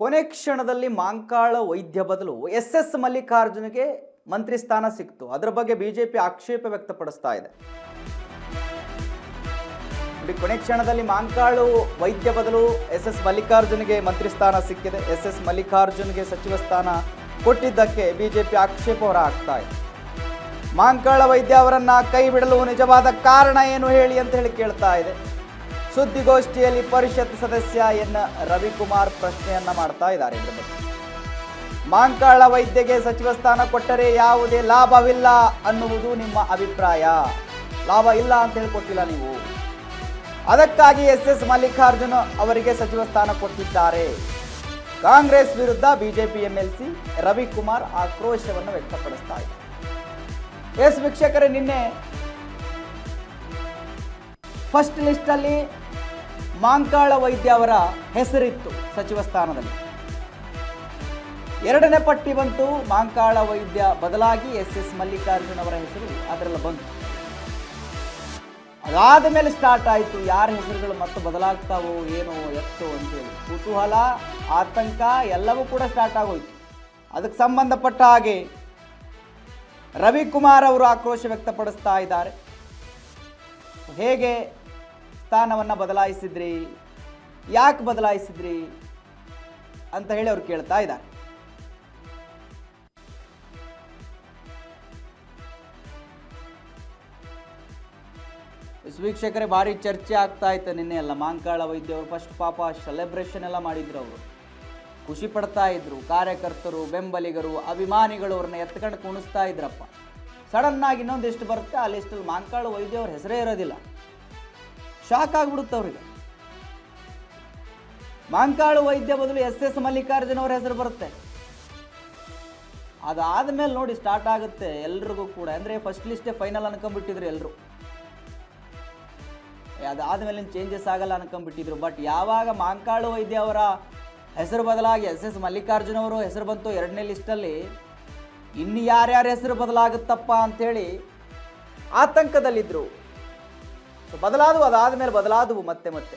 ಕೊನೆ ಕ್ಷಣದಲ್ಲಿ ಮಾಂಕಾಳ ವೈದ್ಯ ಬದಲು ಎಸ್ ಮಲ್ಲಿಕಾರ್ಜುನ್ಗೆ ಮಂತ್ರಿ ಸ್ಥಾನ ಸಿಕ್ತು. ಅದರ ಬಗ್ಗೆ ಬಿಜೆಪಿ ಆಕ್ಷೇಪ ವ್ಯಕ್ತಪಡಿಸ್ತಾ ಇದೆ. ಕೊನೆ ಕ್ಷಣದಲ್ಲಿ ಮಾಂಕಾಳು ವೈದ್ಯ ಬದಲು ಎಸ್ ಮಲ್ಲಿಕಾರ್ಜುನ್ಗೆ ಮಂತ್ರಿ ಸ್ಥಾನ ಸಿಕ್ಕಿದೆ. ಎಸ್ ಮಲ್ಲಿಕಾರ್ಜುನ್ಗೆ ಸಚಿವ ಸ್ಥಾನ ಕೊಟ್ಟಿದ್ದಕ್ಕೆ ಬಿಜೆಪಿ ಆಕ್ಷೇಪ ಹೊರಹಾಕ್ತಾ ಇದೆ. ಮಾಂಕಾಳ ವೈದ್ಯ ಅವರನ್ನ ಕೈ ಬಿಡಲು ನಿಜವಾದ ಕಾರಣ ಏನು ಹೇಳಿ ಅಂತ ಹೇಳಿ ಕೇಳ್ತಾ ಇದೆ. ಸುದ್ದಿಗೋಷ್ಠಿಯಲ್ಲಿ ಪರಿಷತ್ ಸದಸ್ಯ ಎನ್ ರವಿಕುಮಾರ್ ಪ್ರಶ್ನೆಯನ್ನ ಮಾಡ್ತಾ ಇದ್ದಾರೆ. ಇದರ ಬಗ್ಗೆ ಮಾಂಕಾಳ ವೈದ್ಯಗೆ ಸಚಿವ ಸ್ಥಾನ ಕೊಟ್ಟರೆ ಯಾವುದೇ ಲಾಭವಿಲ್ಲ ಅನ್ನುವುದು ನಿಮ್ಮ ಅಭಿಪ್ರಾಯ. ಲಾಭ ಇಲ್ಲ ಅಂತ ಹೇಳಿ ಕೊಟ್ಟಿಲ್ಲ ನೀವು, ಅದಕ್ಕಾಗಿ ಎಸ್ ಮಲ್ಲಿಕಾರ್ಜುನ್ ಅವರಿಗೆ ಸಚಿವ ಸ್ಥಾನ ಕೊಟ್ಟಿದ್ದಾರೆ. ಕಾಂಗ್ರೆಸ್ ವಿರುದ್ಧ ಬಿಜೆಪಿ ಎಂಎಲ್ಸಿ ರವಿಕುಮಾರ್ ಆಕ್ರೋಶವನ್ನು ವ್ಯಕ್ತಪಡಿಸ್ತಾ ಇದ್ದಾರೆ. ಎಸ್ ವೀಕ್ಷಕರೇ, ನಿನ್ನೆ ಫಸ್ಟ್ ಲಿಸ್ಟಲ್ಲಿ ಮಾಂಕಾಳ ವೈದ್ಯ ಅವರ ಹೆಸರಿತ್ತು ಸಚಿವ ಸ್ಥಾನದಲ್ಲಿ. ಎರಡನೇ ಪಟ್ಟಿ ಬಂತು, ಮಾಂಕಾಳ ವೈದ್ಯ ಬದಲಾಗಿ ಎಸ್ ಮಲ್ಲಿಕಾರ್ಜುನ್ ಅವರ ಹೆಸರು ಅದರಲ್ಲಿ ಬಂತು. ಅದಾದ ಮೇಲೆ ಸ್ಟಾರ್ಟ್ ಆಯಿತು ಯಾರ ಹೆಸರುಗಳು ಮತ್ತೆ ಬದಲಾಗ್ತಾವೋ ಏನೋ ಎತ್ತೋ ಅಂತೇಳಿ ಕುತೂಹಲ, ಆತಂಕ ಎಲ್ಲವೂ ಕೂಡ ಸ್ಟಾರ್ಟ್ ಆಗೋಯ್ತು. ಅದಕ್ಕೆ ಸಂಬಂಧಪಟ್ಟ ಹಾಗೆ ರವಿಕುಮಾರ್ ಅವರು ಆಕ್ರೋಶ ವ್ಯಕ್ತಪಡಿಸ್ತಾ ಇದ್ದಾರೆ. ಹೇಗೆ ಸ್ಥಾನವನ್ನು ಬದಲಾಯಿಸಿದ್ರಿ, ಯಾಕೆ ಬದಲಾಯಿಸಿದ್ರಿ ಅಂತ ಹೇಳಿ ಅವ್ರು ಕೇಳ್ತಾ ಇದ್ದಾರೆ. ವೀಕ್ಷಕರೇ, ಭಾರಿ ಚರ್ಚೆ ಆಗ್ತಾ ಇತ್ತು ನಿನ್ನೆ ಎಲ್ಲ. ಮಾಂಕಾಳ ವೈದ್ಯ ಅವರು ಫಸ್ಟ್ ಪಾಪ ಸೆಲೆಬ್ರೇಷನ್ ಎಲ್ಲ ಮಾಡಿದ್ರು, ಅವರು ಖುಷಿ ಪಡ್ತಾ ಇದ್ರು. ಕಾರ್ಯಕರ್ತರು, ಬೆಂಬಲಿಗರು, ಅಭಿಮಾನಿಗಳು ಅವ್ರನ್ನ ಎತ್ಕೊಂಡು ಕುಣಿಸ್ತಾ ಇದ್ರಪ್ಪ. ಸಡನ್ ಆಗಿ ಇನ್ನೊಂದಿಷ್ಟು ಬರುತ್ತೆ, ಆ ಲಿಸ್ಟಲ್ಲಿ ಮಾಂಕಾಳ ವೈದ್ಯ ಅವ್ರ ಹೆಸರೇ ಇರೋದಿಲ್ಲ. ಶಾಕ್ ಆಗ್ಬಿಡುತ್ತೆ ಅವರಿಗೆ. ಮಾಂಕಾಳು ವೈದ್ಯ ಬದಲು ಎಸ್ ಮಲ್ಲಿಕಾರ್ಜುನ್ ಅವರ ಹೆಸರು ಬರುತ್ತೆ. ಅದಾದ ಮೇಲೆ ನೋಡಿ ಸ್ಟಾರ್ಟ್ ಆಗುತ್ತೆ ಎಲ್ರಿಗೂ ಕೂಡ. ಅಂದರೆ ಫಸ್ಟ್ ಲಿಸ್ಟೇ ಫೈನಲ್ ಅನ್ಕೊಂಡ್ಬಿಟ್ಟಿದ್ರು ಎಲ್ಲರೂ. ಅದಾದ ಮೇಲೆ ಚೇಂಜಸ್ ಆಗಲ್ಲ ಅನ್ಕೊಂಡ್ಬಿಟ್ಟಿದ್ರು. ಬಟ್ ಯಾವಾಗ ಮಾಂಕಾಳು ವೈದ್ಯ ಅವರ ಹೆಸರು ಬದಲಾಗಿ ಎಸ್ ಮಲ್ಲಿಕಾರ್ಜುನ್ ಅವರು ಹೆಸರು ಬಂತು ಎರಡನೇ ಲಿಸ್ಟಲ್ಲಿ, ಇನ್ನು ಯಾರ್ಯಾರ ಹೆಸರು ಬದಲಾಗುತ್ತಪ್ಪ ಅಂಥೇಳಿ ಆತಂಕದಲ್ಲಿದ್ದರು. ಬದಲಾದವು, ಅದಾದ ಮೇಲೆ ಬದಲಾದವು ಮತ್ತೆ ಮತ್ತೆ.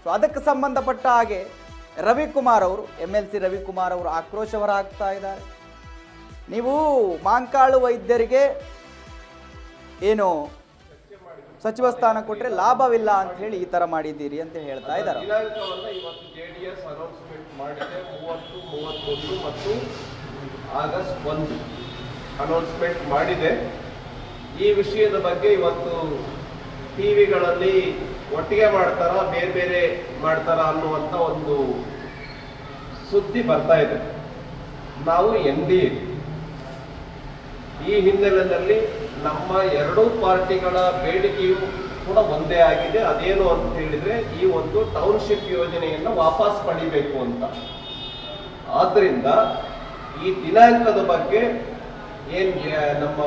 ಸೊ ಅದಕ್ಕೆ ಸಂಬಂಧಪಟ್ಟ ಹಾಗೆ ರವಿಕುಮಾರ್ ಅವರು, ಎಂಎಲ್ಸಿ ರವಿಕುಮಾರ್ ಅವರು ಆಕ್ರೋಶ ಹೊರಹಾಕ್ತಾ ಇದ್ದಾರೆ. ನೀವು ಮಾಂಕಾಳು ವೈದ್ಯರಿಗೆ ಏನು ಸಚಿವ ಸ್ಥಾನ ಕೊಟ್ಟರೆ ಲಾಭವಿಲ್ಲ ಅಂತ ಹೇಳಿ ಈ ತರ ಮಾಡಿದ್ದೀರಿ ಅಂತ ಹೇಳ್ತಾ ಇದ್ದಾರೆ. ಇವತ್ತು ಜೆಡಿಎಸ್ ಅನೌನ್ಸ್ಮೆಂಟ್ ಮಾಡಿದೆ 30, 31 ಮತ್ತು ಆಗಸ್ಟ್ 1 ಅನೌನ್ಸ್ಮೆಂಟ್ ಮಾಡಿದೆ. ಈ ವಿಷಯದ ಬಗ್ಗೆ ಇವತ್ತು ಟಿವಿಗಳಲ್ಲಿ ಒಟ್ಟಿಗೆ ಮಾಡ್ತಾರ, ಬೇರೆ ಬೇರೆ ಮಾಡ್ತಾರ ಅನ್ನುವಂಥ ಒಂದು ಸುದ್ದಿ ಬರ್ತಾ ಇದೆ. ನಾವು NDA ಈ ಹಿನ್ನೆಲೆಯಲ್ಲಿ ನಮ್ಮ ಎರಡೂ ಪಾರ್ಟಿಗಳ ಬೇಡಿಕೆಯು ಕೂಡ ಒಂದೇ ಆಗಿದೆ. ಅದೇನು ಅಂತ ಹೇಳಿದ್ರೆ, ಈ ಒಂದು ಟೌನ್ಶಿಪ್ ಯೋಜನೆಯನ್ನು ವಾಪಸ್ ಪಡಿಬೇಕು ಅಂತ. ಆದ್ರಿಂದ ಈ ದಿನಾಂಕದ ಬಗ್ಗೆ ನಮ್ಮ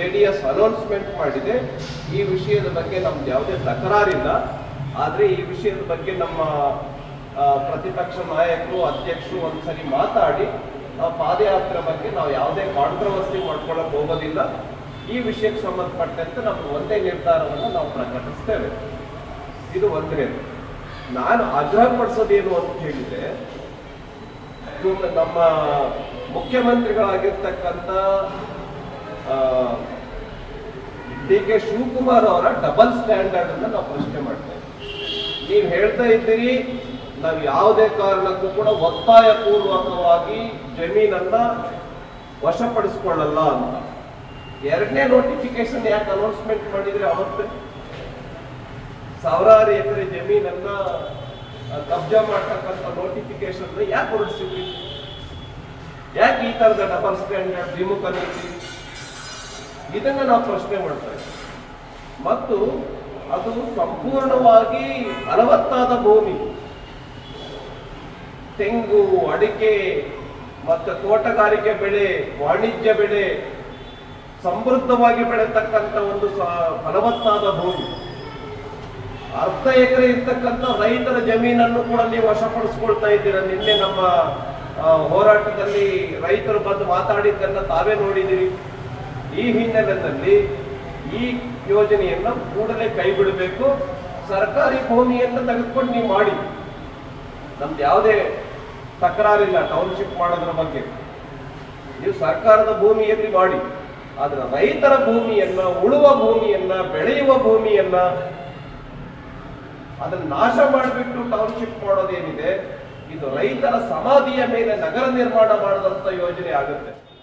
JDS ಅನೌನ್ಸ್ಮೆಂಟ್ ಮಾಡಿದೆ. ಈ ವಿಷಯದ ಬಗ್ಗೆ ನಮ್ದು ಯಾವುದೇ ತಕರಾರಿಲ್ಲ. ಆದರೆ ಈ ವಿಷಯದ ಬಗ್ಗೆ ನಮ್ಮ ಪ್ರತಿಪಕ್ಷ ನಾಯಕರು, ಅಧ್ಯಕ್ಷರು ಒಂದ್ಸರಿ ಮಾತಾಡಿ ಪಾದಯಾತ್ರೆ ಬಗ್ಗೆ ನಾವು ಯಾವುದೇ ಕಾಂಟ್ರವರ್ಸಿ ಮಾಡ್ಕೊಳ್ಳೋಕೆ ಹೋಗೋದಿಲ್ಲ. ಈ ವಿಷಯಕ್ಕೆ ಸಂಬಂಧಪಟ್ಟಂತೆ ನಮ್ಮ ಒಂದೇ ನಿರ್ಧಾರವನ್ನು ನಾವು ಪ್ರಕಟಿಸ್ತೇವೆ. ಇದು ಒಂದೇ. ನಾನು ಆಗ್ರಹಪಡಿಸೋದೇನು ಅಂತ ಹೇಳಿದ್ರೆ, ನಮ್ಮ ಮುಖ್ಯಮಂತ್ರಿಗಳಾಗಿರ್ತಕ್ಕಂಥ DK ಶಿವಕುಮಾರ್ ಅವರ ಡಬಲ್ ಸ್ಟ್ಯಾಂಡರ್ಡ್ ಅನ್ನು ನಾವು ಪ್ರಶ್ನೆ ಮಾಡ್ತೇವೆ. ನೀವು ಹೇಳ್ತಾ ಇದ್ದೀರಿ ನಾವು ಯಾವುದೇ ಕಾರಣಕ್ಕೂ ಕೂಡ ಒತ್ತಾಯ ಪೂರ್ವಕವಾಗಿ ಜಮೀನನ್ನ ವಶಪಡಿಸಿಕೊಳ್ಳಲ್ಲ ಅಂತ. ಎರಡನೇ ನೋಟಿಫಿಕೇಶನ್ ಯಾಕೆ ಅನೌನ್ಸ್ಮೆಂಟ್ ಮಾಡಿದ್ರೆ? ಅವತ್ತು ಸಾವಿರಾರು ಎಕರೆ ಜಮೀನನ್ನ ಕಬ್ಜಾ ಮಾಡ್ತಕ್ಕಂಥ ನೋಟಿಫಿಕೇಶನ್ ಯಾಕೆ ಹೊರಡಿಸಿದ್ರಿ? ಯಾಕೆ ಈ ತರದ ಡಬಲ್ ಸ್ಟ್ಯಾಂಡರ್ಡ್, ದ್ವಿಮುಖ ನೀತಿ? ಇದನ್ನ ನಾವು ಪ್ರಶ್ನೆ ಮಾಡ್ತಾ ಇದ್ದೀವಿ. ಮತ್ತು ಅದು ಸಂಪೂರ್ಣವಾಗಿ ಫಲವತ್ತಾದ ಭೂಮಿ, ತೆಂಗು, ಅಡಿಕೆ ಮತ್ತು ತೋಟಗಾರಿಕೆ ಬೆಳೆ, ವಾಣಿಜ್ಯ ಬೆಳೆ ಸಮೃದ್ಧವಾಗಿ ಬೆಳೆತಕ್ಕಂಥ ಒಂದು ಫಲವತ್ತಾದ ಭೂಮಿ. ಅರ್ಧ ಎಕರೆ ಇರ್ತಕ್ಕಂಥ ರೈತರ ಜಮೀನನ್ನು ಕೂಡ ನೀವು ವಶಪಡಿಸ್ಕೊಳ್ತಾ ಇದ್ದೀರಾ. ನಿನ್ನೆ ನಮ್ಮ ಹೋರಾಟದಲ್ಲಿ ರೈತರು ಬಂದು ಮಾತಾಡಿದ್ದನ್ನು ತಾವೇ ನೋಡಿದಿರಿ. ಈ ಹಿನ್ನೆಲೆಯಲ್ಲಿ ಈ ಯೋಜನೆಯನ್ನು ಕೂಡಲೇ ಕೈ ಬಿಡಬೇಕು. ಸರ್ಕಾರಿ ಭೂಮಿಯನ್ನು ತೆಗೆದುಕೊಂಡು ನೀವು ಮಾಡಿ, ನಮ್ದು ಯಾವುದೇ ತಕರಾರಿಲ್ಲ ಟೌನ್ಶಿಪ್ ಮಾಡೋದ್ರ ಬಗ್ಗೆ. ನೀವು ಸರ್ಕಾರದ ಭೂಮಿಯಲ್ಲಿ ಮಾಡಿ, ಆದ್ರೆ ರೈತರ ಭೂಮಿಯನ್ನ, ಉಳುವ ಭೂಮಿಯನ್ನ, ಬೆಳೆಯುವ ಭೂಮಿಯನ್ನ ಅದನ್ನ ನಾಶ ಮಾಡಿಬಿಟ್ಟು ಟೌನ್ಶಿಪ್ ಮಾಡೋದೇನಿದೆ, ಇದು ರೈತರ ಸಮಾಧಿಯ ಮೇಲೆ ನಗರ ನಿರ್ಮಾಣ ಮಾಡದಂತ ಯೋಜನೆ ಆಗುತ್ತೆ.